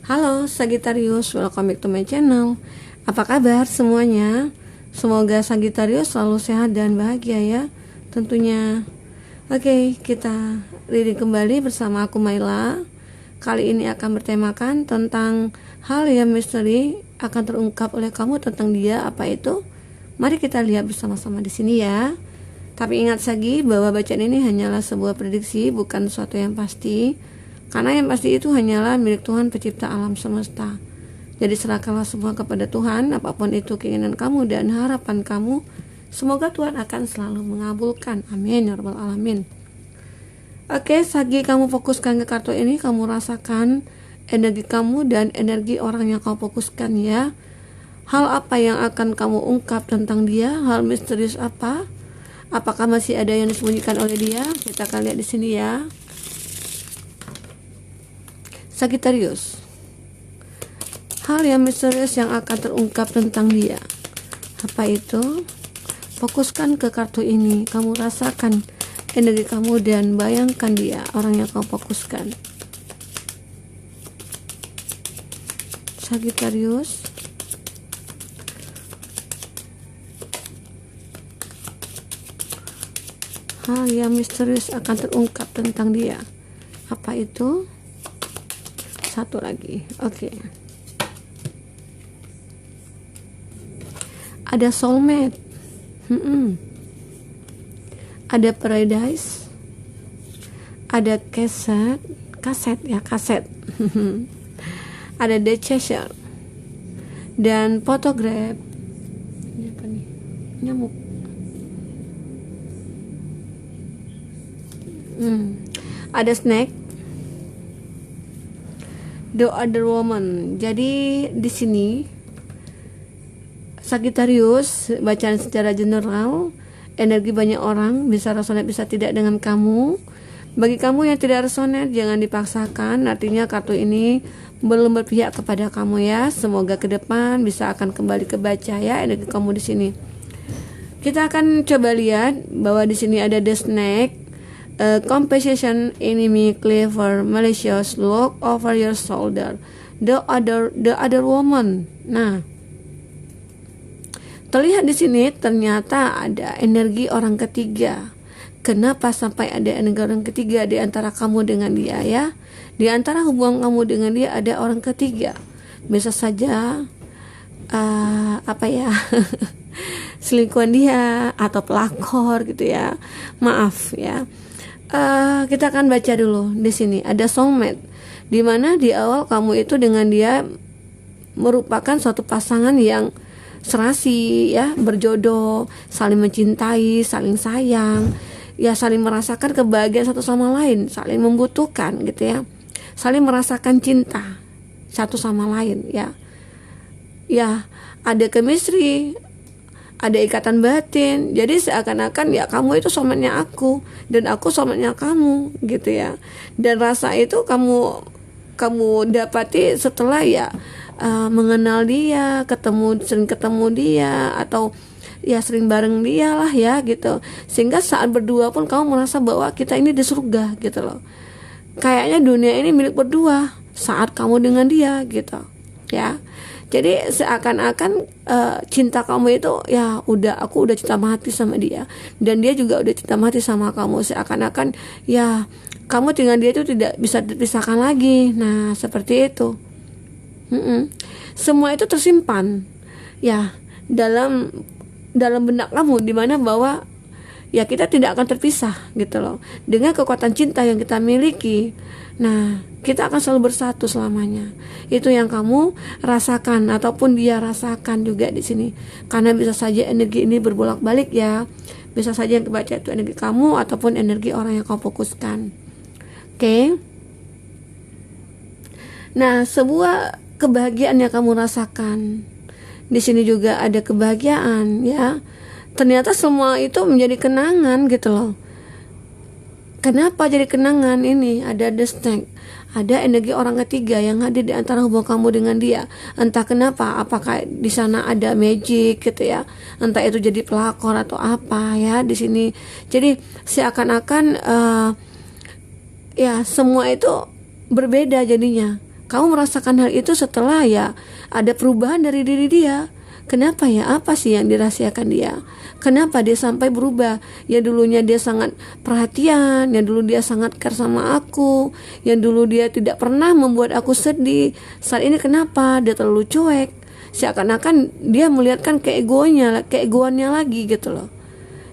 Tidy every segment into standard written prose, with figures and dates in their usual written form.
Halo Sagittarius, welcome back to my channel. Apa kabar semuanya? Semoga Sagittarius selalu sehat dan bahagia ya tentunya. Oke, kita reading kembali bersama aku Maila. Kali ini akan bertemakan tentang hal yang misteri akan terungkap oleh kamu tentang dia. Apa itu? Mari kita lihat bersama-sama di sini ya. Tapi ingat Sagi bahwa bacaan ini hanyalah sebuah prediksi, bukan sesuatu yang pasti. Karena yang pasti itu hanyalah milik Tuhan pencipta alam semesta. Jadi serahkanlah semua kepada Tuhan, apapun itu keinginan kamu dan harapan kamu. Semoga Tuhan akan selalu mengabulkan. Amin ya rabbal alamin. Oke, Sagi, kamu fokuskan ke kartu ini, kamu rasakan energi kamu dan energi orang yang kamu fokuskan ya. Hal apa yang akan kamu ungkap tentang dia? Hal misterius apa? Apakah masih ada yang disembunyikan oleh dia? Kita akan lihat di sini ya. Sagittarius, hal yang misterius yang akan terungkap tentang dia. Apa itu? Fokuskan ke kartu ini, kamu rasakan energi kamu dan bayangkan dia, orang yang kamu fokuskan. Sagittarius, hal yang misterius akan terungkap tentang dia. Apa itu? Satu lagi, oke. Ada soulmate, ada paradise, ada kaset, ada the chaser, dan photograph. Ini apa nih? Nyamuk. Ada snake. The other woman. Jadi di sini Sagittarius, bacaan secara general, energi banyak orang bisa resonate bisa tidak dengan kamu. Bagi kamu yang tidak resonate jangan dipaksakan. Artinya kartu ini belum berpihak kepada kamu ya. Semoga ke depan bisa akan kembali kebaca ya energi kamu di sini. Kita akan coba lihat bahwa di sini ada the snake. Compassion, enemy, clever, malicious, look over your shoulder. The other woman. Nah, terlihat di sini ternyata ada energi orang ketiga. Kenapa sampai ada energi orang ketiga di antara kamu dengan dia ya? Di antara hubungan kamu dengan dia ada orang ketiga. Bisa saja selingkuhan dia atau pelakor gitu ya. Maaf ya. Kita akan baca dulu di sini. Ada soulmate, di mana di awal kamu itu dengan dia merupakan suatu pasangan yang serasi ya, berjodoh, saling mencintai, saling sayang, ya saling merasakan kebahagiaan satu sama lain, saling membutuhkan gitu ya, saling merasakan cinta satu sama lain ya. Ya, ada chemistry, ada ikatan batin. Jadi seakan-akan ya kamu itu soulmate-nya aku dan aku soulmate-nya kamu gitu ya. Dan rasa itu kamu dapati setelah ya mengenal dia, sering ketemu dia, atau ya sering bareng dia lah ya gitu. Sehingga saat berdua pun kamu merasa bahwa kita ini di surga gitu loh. Kayaknya dunia ini milik berdua saat kamu dengan dia gitu ya. Jadi seakan-akan cinta kamu itu ya aku udah cinta mati sama dia dan dia juga udah cinta mati sama kamu. Seakan-akan ya kamu dengan dia itu tidak bisa dipisahkan lagi. Nah seperti itu. Semua itu tersimpan ya dalam benak kamu, dimana bahwa ya kita tidak akan terpisah gitu loh dengan kekuatan cinta yang kita miliki. Nah kita akan selalu bersatu selamanya. Itu yang kamu rasakan ataupun dia rasakan juga di sini. Karena bisa saja energi ini berbolak-balik ya. Bisa saja yang kebaca itu energi kamu ataupun energi orang yang kamu fokuskan. Oke. Nah, sebuah kebahagiaan yang kamu rasakan. Di sini juga ada kebahagiaan ya. Ternyata semua itu menjadi kenangan gitu loh. Kenapa jadi kenangan ini? Ada the snake, ada energi orang ketiga yang hadir di antara hubungan kamu dengan dia. Entah kenapa, apakah di sana ada magic gitu ya? Entah itu jadi pelakor atau apa ya di sini. Jadi seakan-akan ya semua itu berbeda jadinya. kamu merasakan hal itu setelah ya ada perubahan dari diri dia. Kenapa ya? Apa sih yang dirahasiakan dia? Kenapa dia sampai berubah? Ya dulunya dia sangat perhatian, yang dulu dia sangat care sama aku, yang dulu dia tidak pernah membuat aku sedih. Saat ini kenapa? Dia terlalu cuek. Seakan-akan dia melihatkan keegoannya lagi gitu loh.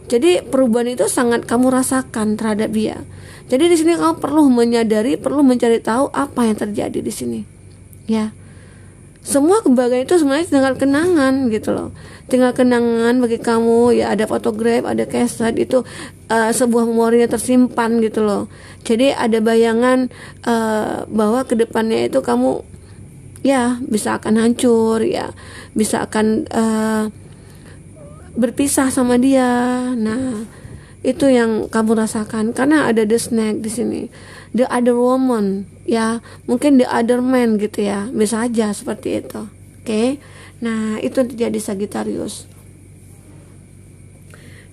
Jadi perubahan itu sangat kamu rasakan terhadap dia. Jadi di sini kamu perlu menyadari, perlu mencari tahu apa yang terjadi di sini. Ya. Semua kebahagiaan itu sebenarnya tinggal kenangan gitu loh. Tinggal kenangan bagi kamu, ya ada fotograf, ada keset, itu sebuah memori yang tersimpan gitu loh. Jadi ada bayangan bahwa kedepannya itu kamu ya bisa akan hancur, ya bisa akan berpisah sama dia. Nah, itu yang kamu rasakan karena ada the snake di sini, the other woman, ya mungkin the other man gitu ya, bisa aja seperti itu. Oke. Nah, itu terjadi Sagittarius.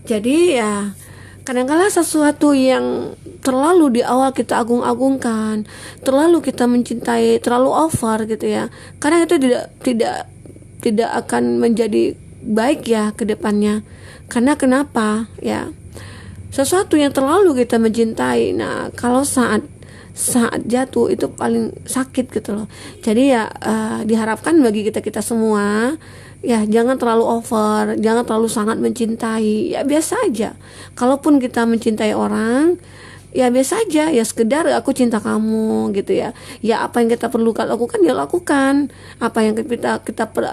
Jadi ya kadang-kala sesuatu yang terlalu di awal kita agung-agungkan, terlalu kita mencintai, terlalu over gitu ya, karena itu tidak akan menjadi baik ya ke depannya. Karena kenapa? Ya, sesuatu yang terlalu kita mencintai, nah kalau saat jatuh itu paling sakit gitu loh. Jadi ya diharapkan bagi kita semua ya jangan terlalu over, jangan terlalu sangat mencintai. Ya biasa aja. Kalaupun kita mencintai orang, ya biasa aja, ya sekedar aku cinta kamu gitu ya. Ya apa yang kita perlu lakukan ya lakukan, apa yang kita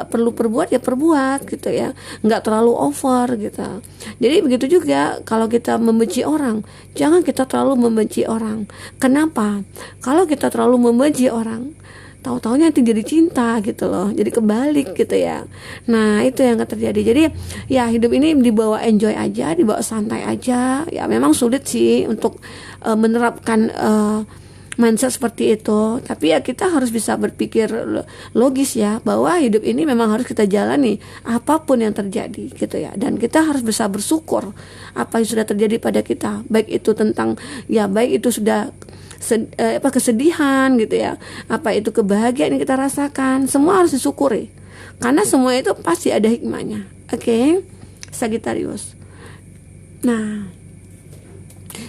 perlu perbuat ya perbuat gitu ya, nggak terlalu over gitu. Jadi begitu juga kalau kita membenci orang, jangan kita terlalu membenci orang. Kenapa? Kalau kita terlalu membenci orang, tahu-taunya nanti jadi cinta gitu loh, jadi kebalik gitu ya. Nah itu yang terjadi. Jadi ya hidup ini dibawa enjoy aja, dibawa santai aja. Ya memang sulit sih untuk menerapkan mindset seperti itu, tapi ya kita harus bisa berpikir logis ya, bahwa hidup ini memang harus kita jalani apapun yang terjadi gitu ya, dan kita harus bisa bersyukur apa yang sudah terjadi pada kita, baik itu tentang ya baik itu sudah kesedihan gitu ya, apa itu kebahagiaan yang kita rasakan, semua harus disyukuri karena semua itu pasti ada hikmahnya. Oke, Sagittarius. Nah,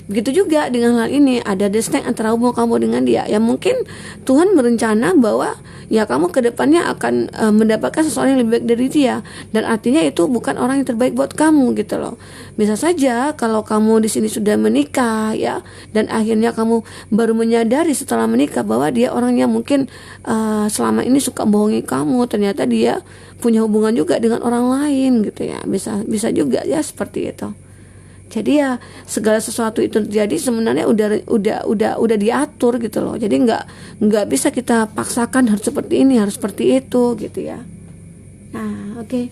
begitu juga dengan hal ini, ada disconnect antara hubungan kamu dengan dia. Ya mungkin Tuhan berencana bahwa ya kamu kedepannya akan mendapatkan seseorang yang lebih baik dari dia, dan artinya itu bukan orang yang terbaik buat kamu gitu loh. Bisa saja kalau kamu di sini sudah menikah ya, dan akhirnya kamu baru menyadari setelah menikah bahwa dia orangnya mungkin selama ini suka bohongi kamu, ternyata dia punya hubungan juga dengan orang lain gitu ya. Bisa juga ya seperti itu. Jadi ya segala sesuatu itu terjadi sebenarnya udah diatur gitu loh. Jadi nggak bisa kita paksakan harus seperti ini, harus seperti itu gitu ya. Nah, oke.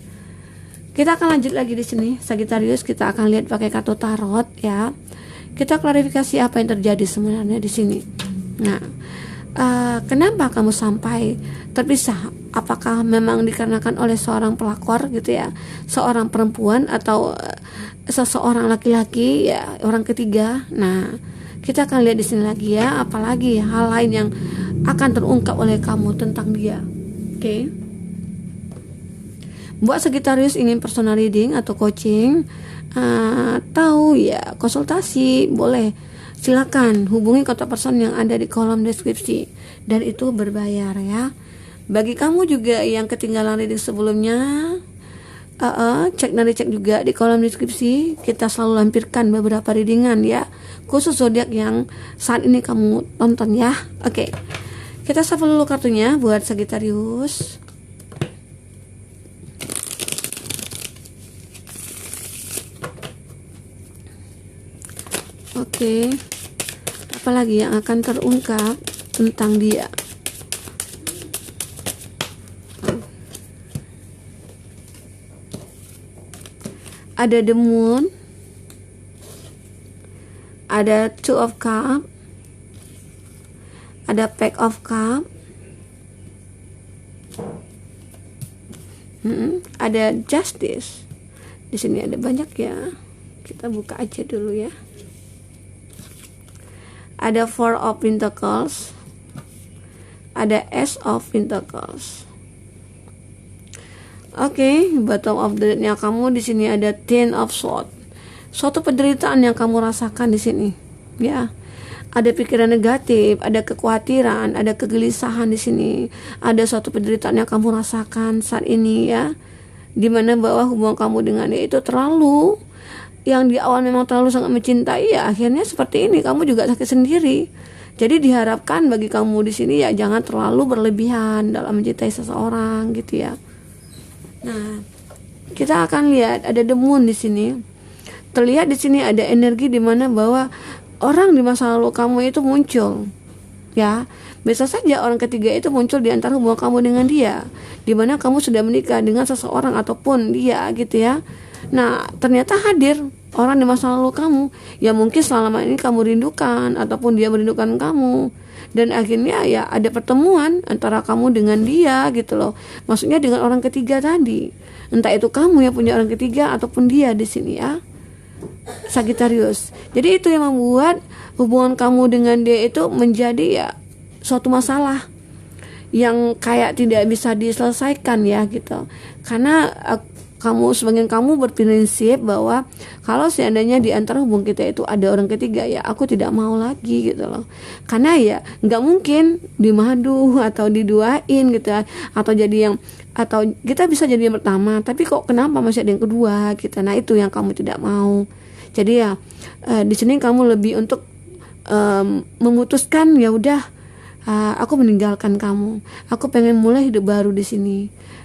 Kita akan lanjut lagi di sini Sagittarius, kita akan lihat pakai kartu tarot ya. Kita klarifikasi apa yang terjadi sebenarnya di sini. Nah, kenapa kamu sampai terpisah? Apakah memang dikarenakan oleh seorang pelakor gitu ya, seorang perempuan atau seseorang laki-laki ya, orang ketiga? Nah, kita akan lihat di sini lagi ya, apalagi hal lain yang akan terungkap oleh kamu tentang dia. Oke. Buat Sagittarius ingin personal reading atau coaching atau ya konsultasi, boleh silakan hubungi kontak person yang ada di kolom deskripsi, dan itu berbayar ya. Bagi kamu juga yang ketinggalan reading sebelumnya, cek juga di kolom deskripsi. Kita selalu lampirkan beberapa readingan ya, khusus zodiak yang saat ini kamu tonton ya. Oke, kita shuffle dulu kartunya buat Sagittarius. Oke, apalagi yang akan terungkap tentang dia? Ada the moon, ada two of cup, ada pack of cup, ada justice. Di sini ada banyak ya. Kita buka aja dulu ya. Ada four of pentacles, ada Ace of Pentacles. Oke, bottom of the deck-nya kamu di sini ada Ten of Swords. Suatu penderitaan yang kamu rasakan di sini, ya. Ada pikiran negatif, ada kekhawatiran, ada kegelisahan di sini. Ada suatu penderitaan yang kamu rasakan saat ini, ya. Dimana bahwa hubungan kamu dengan dia itu terlalu, yang di awal memang terlalu sangat mencintai, ya akhirnya seperti ini, kamu juga sakit sendiri. Jadi diharapkan bagi kamu di sini ya jangan terlalu berlebihan dalam mencintai seseorang gitu ya. Nah, kita akan lihat ada the moon di sini. Terlihat di sini ada energi di mana bahwa orang di masa lalu kamu itu muncul. Ya, bisa saja orang ketiga itu muncul di antara hubungan kamu dengan dia, di mana kamu sudah menikah dengan seseorang ataupun dia gitu ya. Nah, ternyata hadir orang di masa lalu kamu yang mungkin selama ini kamu rindukan ataupun dia merindukan kamu, dan akhirnya ya ada pertemuan antara kamu dengan dia gitu loh. Maksudnya dengan orang ketiga tadi, entah itu kamu yang punya orang ketiga ataupun dia di sini ya, Sagittarius. Jadi itu yang membuat hubungan kamu dengan dia itu menjadi ya suatu masalah yang kayak tidak bisa diselesaikan ya gitu. Karena sebagian kamu berprinsip bahwa kalau seandainya di antara hubungan kita itu ada orang ketiga, ya aku tidak mau lagi gitu loh. Karena ya nggak mungkin dimadu atau diduain gitu ya, atau kita bisa jadi yang pertama, tapi kok kenapa masih ada yang kedua gitu. Nah itu yang kamu tidak mau. Jadi ya di sini kamu lebih untuk memutuskan, ya udah, aku meninggalkan kamu. Aku pengen mulai hidup baru di sini.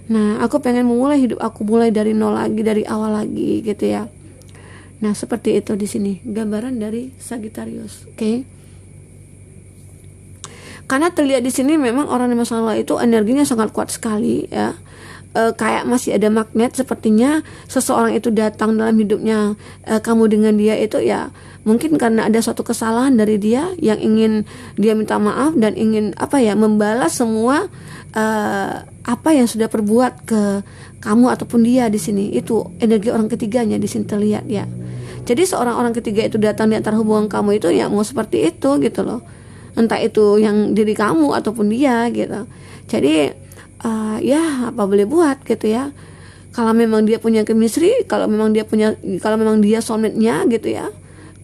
Nah, aku pengen memulai hidup aku mulai dari nol lagi, dari awal lagi gitu ya. Nah, seperti itu di sini gambaran dari Sagittarius, oke? Karena terlihat di sini memang orang yang masalah itu energinya sangat kuat sekali ya. Kayak masih ada magnet, sepertinya seseorang itu datang dalam hidupnya kamu dengan dia itu ya mungkin karena ada suatu kesalahan dari dia yang ingin dia minta maaf dan ingin membalas semua apa yang sudah perbuat ke kamu ataupun dia di sini. Itu energi orang ketiganya di sini terlihat ya. Jadi seorang orang ketiga itu datang di antara hubungan kamu itu ya mau seperti itu gitu loh. Entah itu yang diri kamu ataupun dia gitu. Jadi ya apa boleh buat gitu ya. Kalau memang dia punya chemistry, kalau memang dia soulmate-nya gitu ya,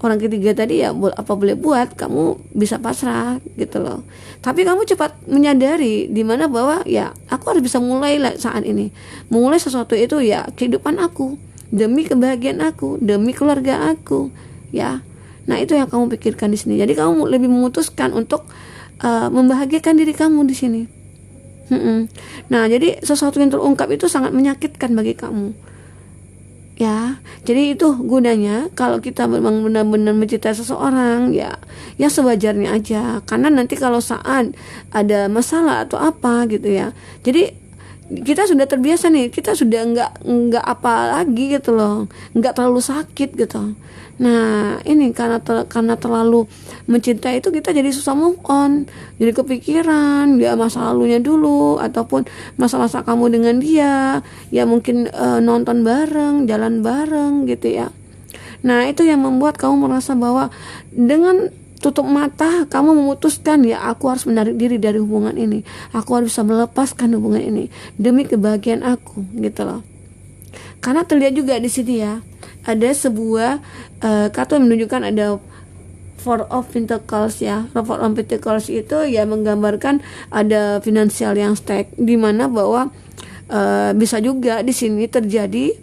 orang ketiga tadi ya apa boleh buat, kamu bisa pasrah gitu loh. Tapi kamu cepat menyadari di mana bahwa ya aku harus bisa mulai saat ini, memulai sesuatu itu ya kehidupan aku, demi kebahagiaan aku, demi keluarga aku ya. Nah itu yang kamu pikirkan di sini. Jadi kamu lebih memutuskan untuk membahagiakan diri kamu di sini. Nah jadi sesuatu yang terungkap itu sangat menyakitkan bagi kamu ya. Jadi itu gunanya kalau kita memang benar-benar mencintai seseorang ya sewajarnya aja. Karena nanti kalau saat ada masalah atau apa gitu ya, jadi kita sudah terbiasa nih, kita sudah nggak apa lagi gitu loh, nggak terlalu sakit gitu. Nah ini karena terlalu mencintai itu kita jadi susah move on, jadi kepikiran ya masa lalunya dulu ataupun masa-masa kamu dengan dia ya, mungkin nonton bareng, jalan bareng gitu ya. Nah itu yang membuat kamu merasa bahwa dengan tutup mata kamu memutuskan ya aku harus menarik diri dari hubungan ini, aku harus bisa melepaskan hubungan ini demi kebahagiaan aku gitu loh. Karena terlihat juga di sini ya ada sebuah kartu yang menunjukkan ada Four of Pentacles ya. Four of Pentacles itu ya menggambarkan ada finansial yang stack, di mana bahwa bisa juga di sini terjadi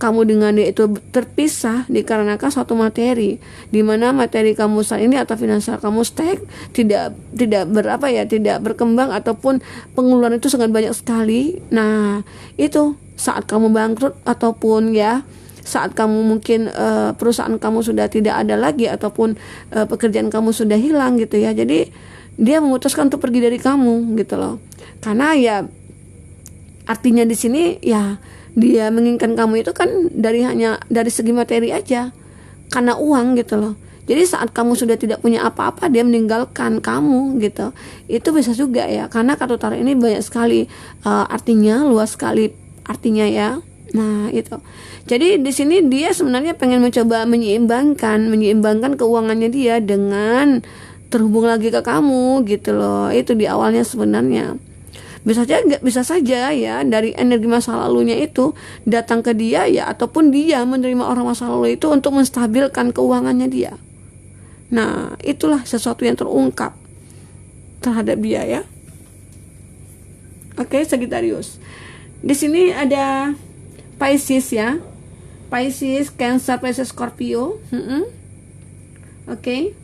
kamu dengan dia itu terpisah dikarenakan suatu materi, di mana materi kamu saat ini atau finansial kamu stack, tidak berkembang ataupun pengeluaran itu sangat banyak sekali. Nah itu saat kamu bangkrut ataupun ya saat kamu mungkin perusahaan kamu sudah tidak ada lagi ataupun pekerjaan kamu sudah hilang gitu ya. Jadi dia memutuskan untuk pergi dari kamu gitu loh. Karena ya artinya di sini ya dia menginginkan kamu itu kan hanya dari segi materi aja, karena uang gitu loh. Jadi saat kamu sudah tidak punya apa-apa, dia meninggalkan kamu gitu. Itu bisa juga ya, karena kartu tarot ini banyak sekali artinya, luas sekali artinya ya. Nah itu. Jadi di sini dia sebenarnya pengen mencoba menyeimbangkan keuangannya dia dengan terhubung lagi ke kamu gitu loh. Itu di awalnya sebenarnya. Bisa saja ya dari energi masa lalunya itu datang ke dia ya, ataupun dia menerima orang masa lalu itu untuk menstabilkan keuangannya dia. Nah, itulah sesuatu yang terungkap terhadap dia ya. Oke, Sagittarius. Di sini ada Pisces ya. Pisces, Cancer, Pisces, Scorpio. Oke.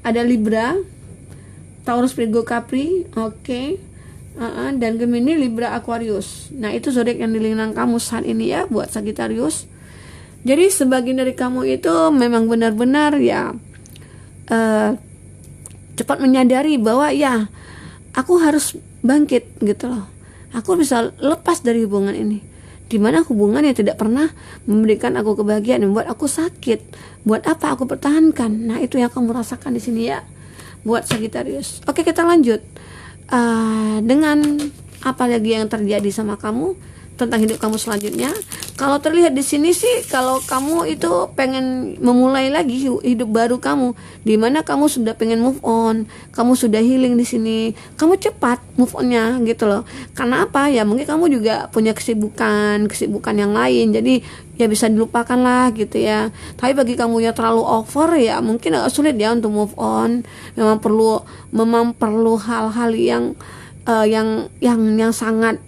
Ada Libra, Taurus, Virgo, Capri. Oke. Dan Gemini, Libra, Aquarius. Nah, itu zodiak yang di lingkungan kamu saat ini ya, buat Sagittarius. Jadi sebagian dari kamu itu memang benar-benar ya cepat menyadari bahwa ya aku harus bangkit gitu loh. Aku bisa lepas dari hubungan ini, dimana hubungan yang tidak pernah memberikan aku kebahagiaan, membuat aku sakit. Buat apa aku pertahankan? Nah, itu yang kamu rasakan di sini ya, buat Sagittarius. Oke, kita lanjut. Dengan apa lagi yang terjadi sama kamu tentang hidup kamu selanjutnya. Kalau terlihat di sini sih, kalau kamu itu pengen memulai lagi hidup baru kamu, di mana kamu sudah pengen move on, kamu sudah healing di sini, kamu cepat move onnya gitu loh. Karena apa ya? Mungkin kamu juga punya kesibukan yang lain, jadi ya bisa dilupakan lah gitu ya. Tapi bagi kamu yang terlalu over ya mungkin agak sulit ya untuk move on. Memang perlu hal-hal yang sangat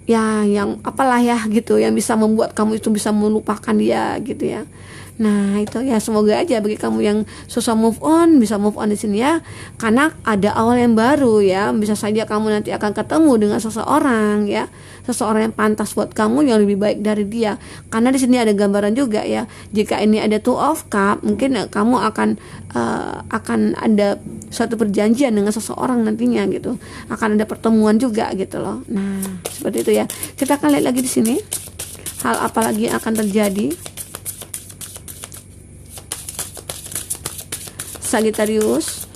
ya, yang apalah ya gitu, yang bisa membuat kamu itu bisa melupakan dia gitu ya. Nah, itu ya, semoga aja bagi kamu yang susah move on bisa move on di sini ya, karena ada awal yang baru ya. Bisa saja kamu nanti akan ketemu dengan seseorang ya, seseorang yang pantas buat kamu, yang lebih baik dari dia. Karena di sini ada gambaran juga ya, jika ini ada Two of Cup, mungkin kamu akan ada suatu perjanjian dengan seseorang nantinya gitu, akan ada pertemuan juga gitu loh. Nah, seperti itu ya. Kita akan lihat lagi di sini hal apa lagi yang akan terjadi. Sagittarius.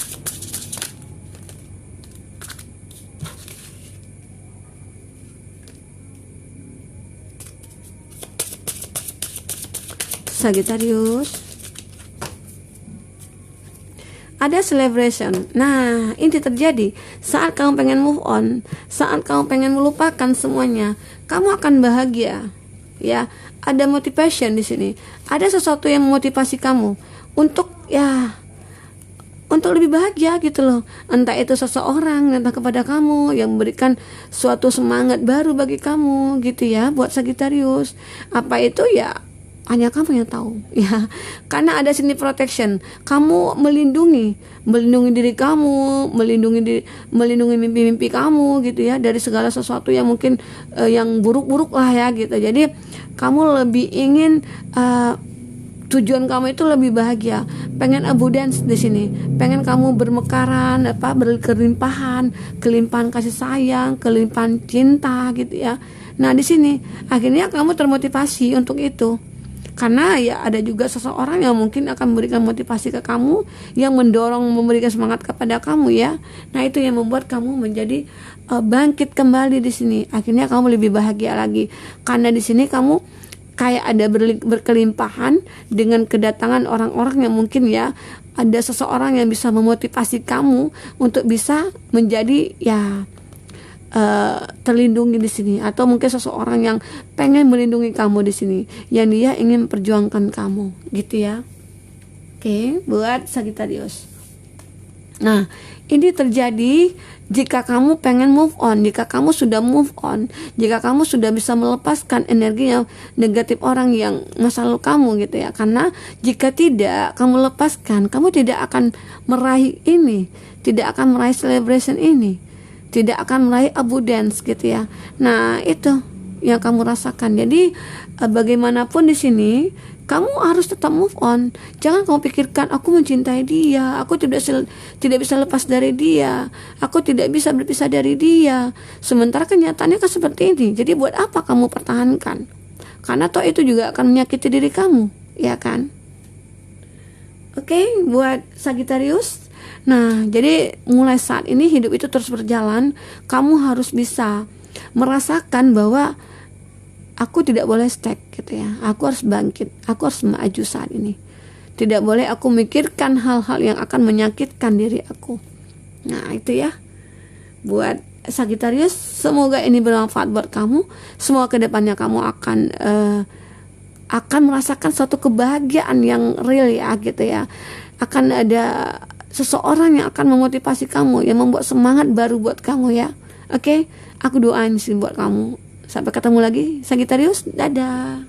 Ada celebration. Nah, ini terjadi saat kamu pengen move on, saat kamu pengen melupakan semuanya, kamu akan bahagia. Ya, ada motivation di sini. Ada sesuatu yang memotivasi kamu untuk lebih bahagia gitu loh. Entah itu seseorang datang kepada kamu yang memberikan suatu semangat baru bagi kamu gitu ya, buat Sagittarius. Apa itu ya hanya kamu yang tahu ya. Karena ada sini protection. Kamu melindungi diri kamu, melindungi mimpi-mimpi kamu gitu ya, dari segala sesuatu yang mungkin yang buruk-buruk lah ya gitu. Jadi kamu lebih ingin tujuan kamu itu lebih bahagia, pengen abundance di sini, pengen kamu bermekaran, berkelimpahan, kelimpahan kasih sayang, kelimpahan cinta gitu ya. Nah, di sini akhirnya kamu termotivasi untuk itu, karena ya ada juga seseorang yang mungkin akan memberikan motivasi ke kamu, yang mendorong, memberikan semangat kepada kamu ya. Nah, itu yang membuat kamu menjadi bangkit kembali di sini. Akhirnya kamu lebih bahagia lagi, karena di sini kamu kayak ada berkelimpahan dengan kedatangan orang-orang yang mungkin ya, ada seseorang yang bisa memotivasi kamu untuk bisa menjadi ya terlindungi di sini, atau mungkin seseorang yang pengen melindungi kamu di sini, yang dia ingin perjuangkan kamu gitu ya. Oke, buat Sagittarius. Nah, ini terjadi jika kamu pengen move on, jika kamu sudah move on, jika kamu sudah bisa melepaskan energi yang negatif orang yang masa lalu kamu gitu ya. Karena jika tidak kamu lepaskan, kamu tidak akan meraih ini, tidak akan meraih celebration ini, tidak akan meraih abundance gitu ya. Nah, itu yang kamu rasakan. Jadi bagaimanapun di sini kamu harus tetap move on. Jangan kamu pikirkan aku mencintai dia, aku tidak bisa lepas dari dia, aku tidak bisa berpisah dari dia. Sementara kenyataannya kan seperti ini. Jadi buat apa kamu pertahankan? Karena toh itu juga akan menyakiti diri kamu, ya kan? Oke, buat Sagittarius. Nah, jadi mulai saat ini hidup itu terus berjalan. Kamu harus bisa merasakan bahwa aku tidak boleh stuck gitu ya. Aku harus bangkit, aku harus maju saat ini. Tidak boleh aku mikirkan hal-hal yang akan menyakitkan diri aku. Nah itu ya, buat Sagittarius, semoga ini bermanfaat buat kamu. Semoga kedepannya kamu akan merasakan suatu kebahagiaan yang real ya gitu ya. Akan ada seseorang yang akan memotivasi kamu, yang membuat semangat baru buat kamu ya. Oke, aku doain sih buat kamu. Sampai ketemu lagi Sagittarius, dadah.